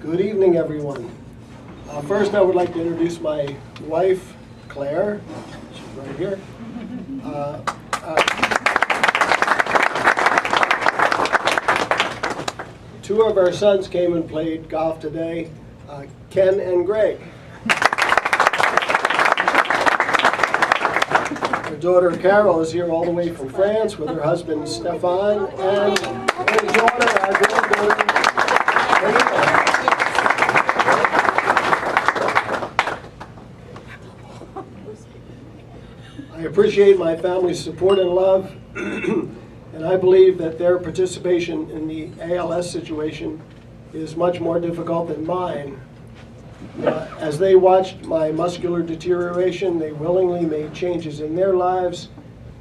Good evening, everyone. First, I would like to introduce my wife, Claire. She's right here. Two of our sons came and played golf today, Ken and Greg. Our daughter Carol is here all the way from France with her husband Stefan and her daughter, our granddaughter. I appreciate my family's support and love, and I believe that their participation in the ALS situation is much more difficult than mine. As they watched my muscular deterioration, they willingly made changes in their lives,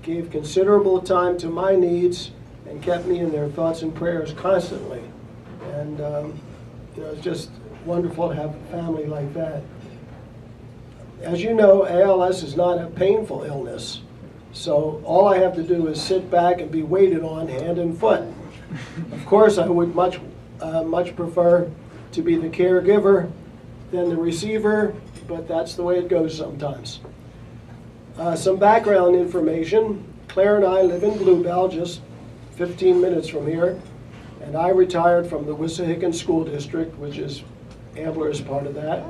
gave considerable time to my needs, and kept me in their thoughts and prayers constantly. And it's just wonderful to have a family like that. As you know, ALS is not a painful illness, so all I have to do is sit back and be waited on hand and foot. Of course, I would much prefer to be the caregiver than the receiver, but that's the way it goes sometimes. Some background information. Claire and I live in Bluebell, just 15 minutes from here, and I retired from the Wissahickon School District, which is Ambler is part of that.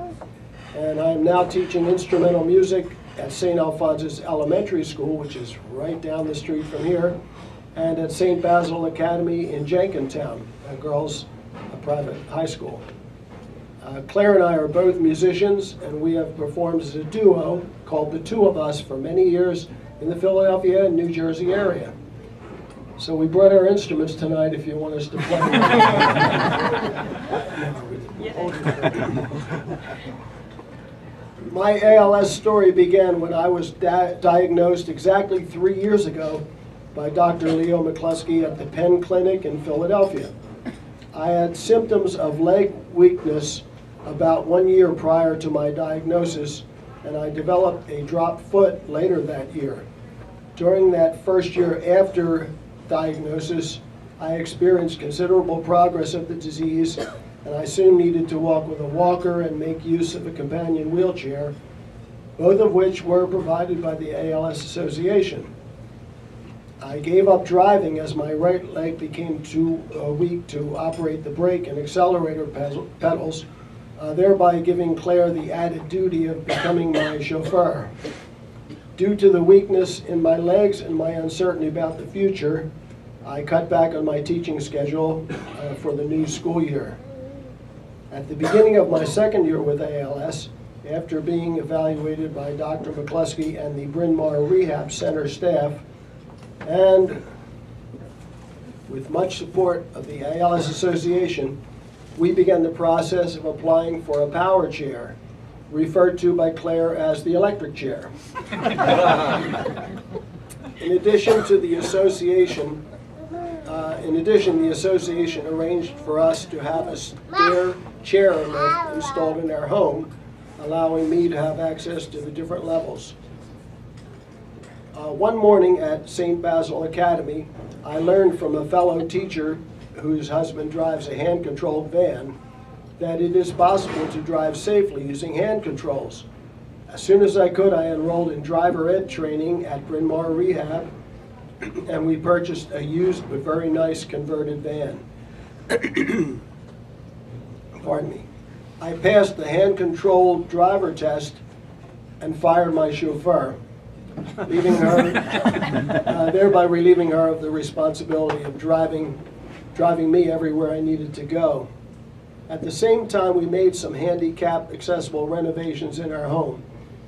And I'm now teaching instrumental music at St. Alphonsus Elementary School, which is right down the street from here, and at St. Basil Academy in Jenkintown, a girls' private high school. Claire and I are both musicians, and we have performed as a duo called The Two of Us for many years in the Philadelphia and New Jersey area. So we brought our instruments tonight if you want us to play. My ALS story began when I was diagnosed exactly 3 years ago by Dr. Leo McCluskey at the Penn Clinic in Philadelphia. I had symptoms of leg weakness about 1 year prior to my diagnosis, and I developed a dropped foot later that year. During that first year after diagnosis, I experienced considerable progress of the disease, and I soon needed to walk with a walker and make use of a companion wheelchair, both of which were provided by the ALS Association. I gave up driving as my right leg became too weak to operate the brake and accelerator pedals, thereby giving Claire the added duty of becoming my chauffeur. Due to the weakness in my legs and my uncertainty about the future, I cut back on my teaching schedule for the new school year. At the beginning of my second year with ALS, after being evaluated by Dr. McCluskey and the Bryn Mawr Rehab Center staff, and with much support of the ALS Association, we began the process of applying for a power chair, referred to by Claire as the electric chair. In addition, the association arranged for us to have a stair chair lift installed in our home, allowing me to have access to the different levels. One morning at St. Basil Academy, I learned from a fellow teacher whose husband drives a hand-controlled van that it is possible to drive safely using hand controls. As soon as I could, I enrolled in driver ed training at Bryn Mawr Rehab, and we purchased a used but very nice converted van. Pardon me. I passed the hand-controlled driver test and fired my chauffeur, leaving her, thereby relieving her of the responsibility of driving me everywhere I needed to go. At the same time, we made some handicap accessible renovations in our home.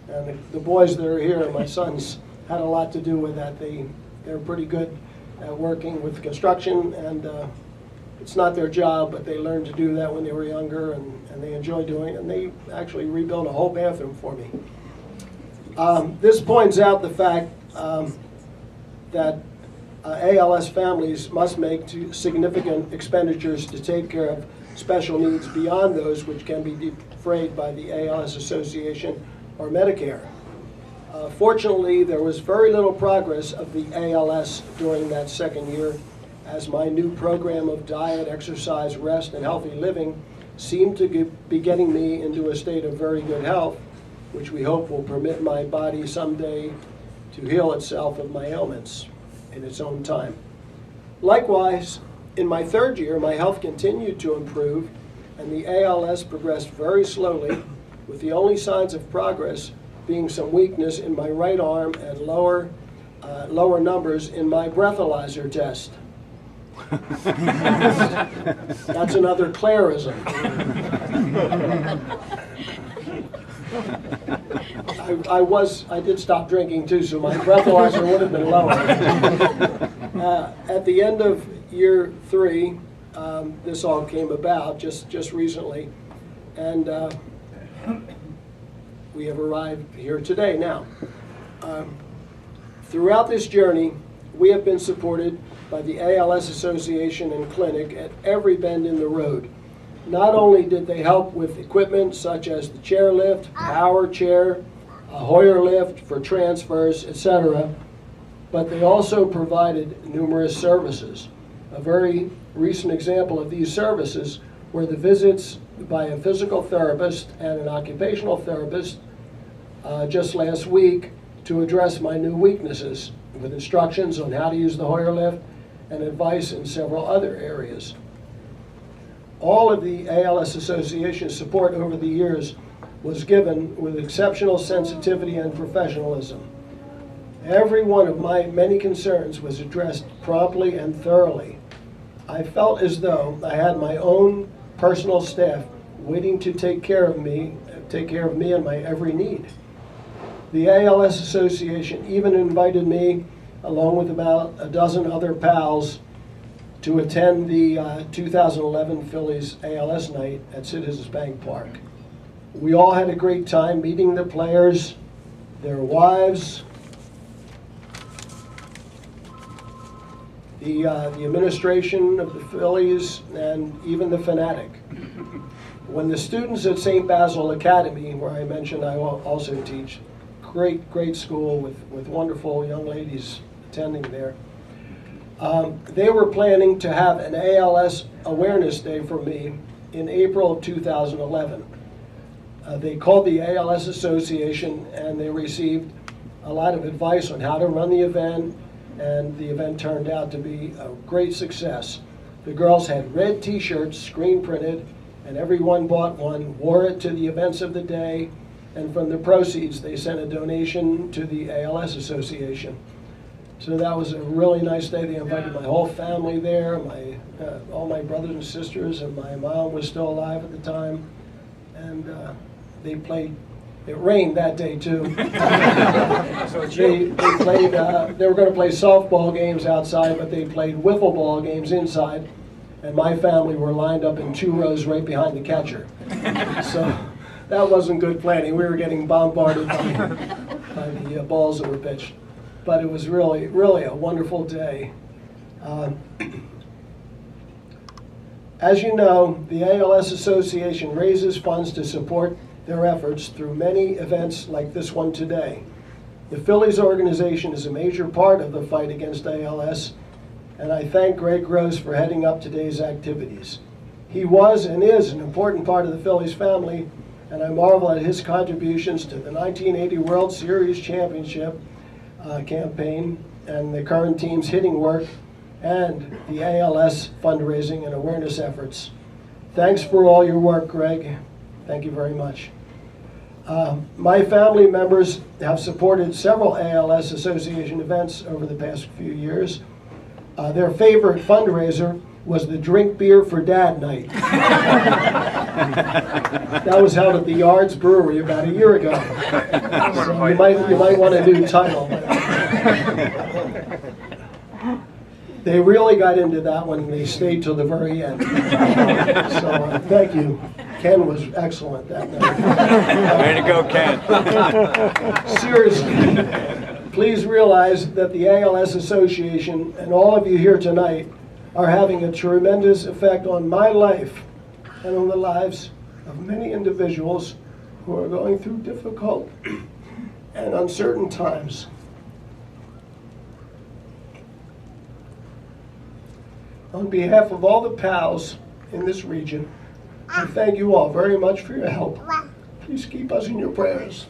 And the boys that are here, my sons, had a lot to do with that. They're pretty good at working with construction, and it's not their job, but they learned to do that when they were younger, and they enjoy doing it. And they actually rebuilt a whole bathroom for me. This points out the fact that ALS families must make significant expenditures to take care of special needs beyond those which can be defrayed by the ALS Association or Medicare. Fortunately, there was very little progress of the ALS during that second year, as my new program of diet, exercise, rest, and healthy living seem to be getting me into a state of very good health, which we hope will permit my body someday to heal itself of my ailments in its own time. Likewise, in my third year, my health continued to improve, and the ALS progressed very slowly, with the only signs of progress being some weakness in my right arm and lower numbers in my breathalyzer test. That's another Clarism. I did stop drinking too, so my breathalyzer would have been lower. At the end of year 3, this all came about just recently, and we have arrived here today now. Throughout this journey, we have been supported by the ALS Association and Clinic at every bend in the road. Not only did they help with equipment such as the chairlift, power chair, a Hoyer lift for transfers, etc., but they also provided numerous services. A very recent example of these services were the visits by a physical therapist and an occupational therapist just last week to address my new weaknesses, with instructions on how to use the Hoyer lift and advice in several other areas. All of the ALS Association support over the years was given with exceptional sensitivity and professionalism. Every one of my many concerns was addressed promptly and thoroughly. I felt as though I had my own personal staff waiting to take care of me and my every need. The ALS Association even invited me, along with about a dozen other pals, to attend the 2011 Phillies ALS night at Citizens Bank Park. We all had a great time meeting the players, their wives, the administration of the Phillies, and even the fanatic. When the students at St. Basil Academy, where I mentioned I also teach, great school with wonderful young ladies attending there, they were planning to have an ALS Awareness Day for me in April of 2011. They called the ALS Association, and they received a lot of advice on how to run the event, and the event turned out to be a great success. The girls had red t-shirts, screen printed, and everyone bought one, wore it to the events of the day, and from the proceeds they sent a donation to the ALS Association. So that was a really nice day. They invited my whole family there, all my brothers and sisters, and my mom was still alive at the time. And they played. It rained that day too. They were going to play softball games outside, but they played wiffle ball games inside. And my family were lined up in 2 rows right behind the catcher. So that wasn't good planning. We were getting bombarded by the balls that were pitched. But it was really, really a wonderful day. As you know, the ALS Association raises funds to support their efforts through many events like this one today. The Phillies organization is a major part of the fight against ALS, and I thank Greg Gross for heading up today's activities. He was and is an important part of the Phillies family, and I marvel at his contributions to the 1980 World Series Championship campaign and the current team's hitting work and the ALS fundraising and awareness efforts. Thanks for all your work, Greg. Thank you very much. My family members have supported several ALS Association events over the past few years. Their favorite fundraiser was the Drink Beer for Dad night. That was held at the Yards Brewery about a year ago. So you might want a new title. They really got into that one, and they stayed till the very end. So thank you. Ken was excellent that night. Way to go, Ken. Seriously, please realize that the ALS Association and all of you here tonight are having a tremendous effect on my life and on the lives of many individuals who are going through difficult and uncertain times. On behalf of all the pals in this region, I thank you all very much for your help. Please keep us in your prayers.